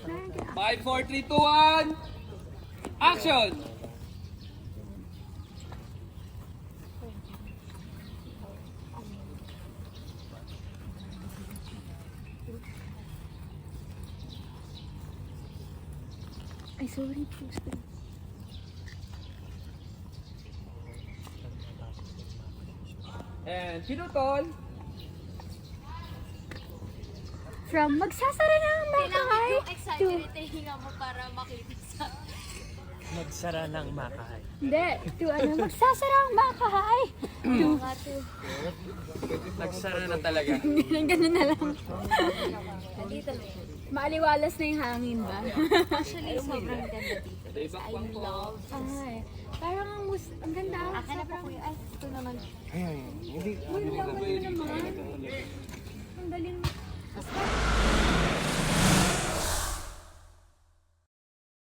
5, 4, 3, 2, 1. Action! Ay, sorry. And pinutol. From magsasara na ang mga Kailangan kamay yung to... exaggerate yung hinga mo para makita sa... Magsara ng makahay. Hindi, to ano, magsasara ang mga kamay to... Nagsara na talaga. Ganun na lang. Dito na yun. Maaliwalas na yung hangin ba? Actually, sobrang ganda dito. I love Ay, parang ang ganda. Akin na po kuya. Ay, ito naman. Uy, ang ganda naman. Ang galing.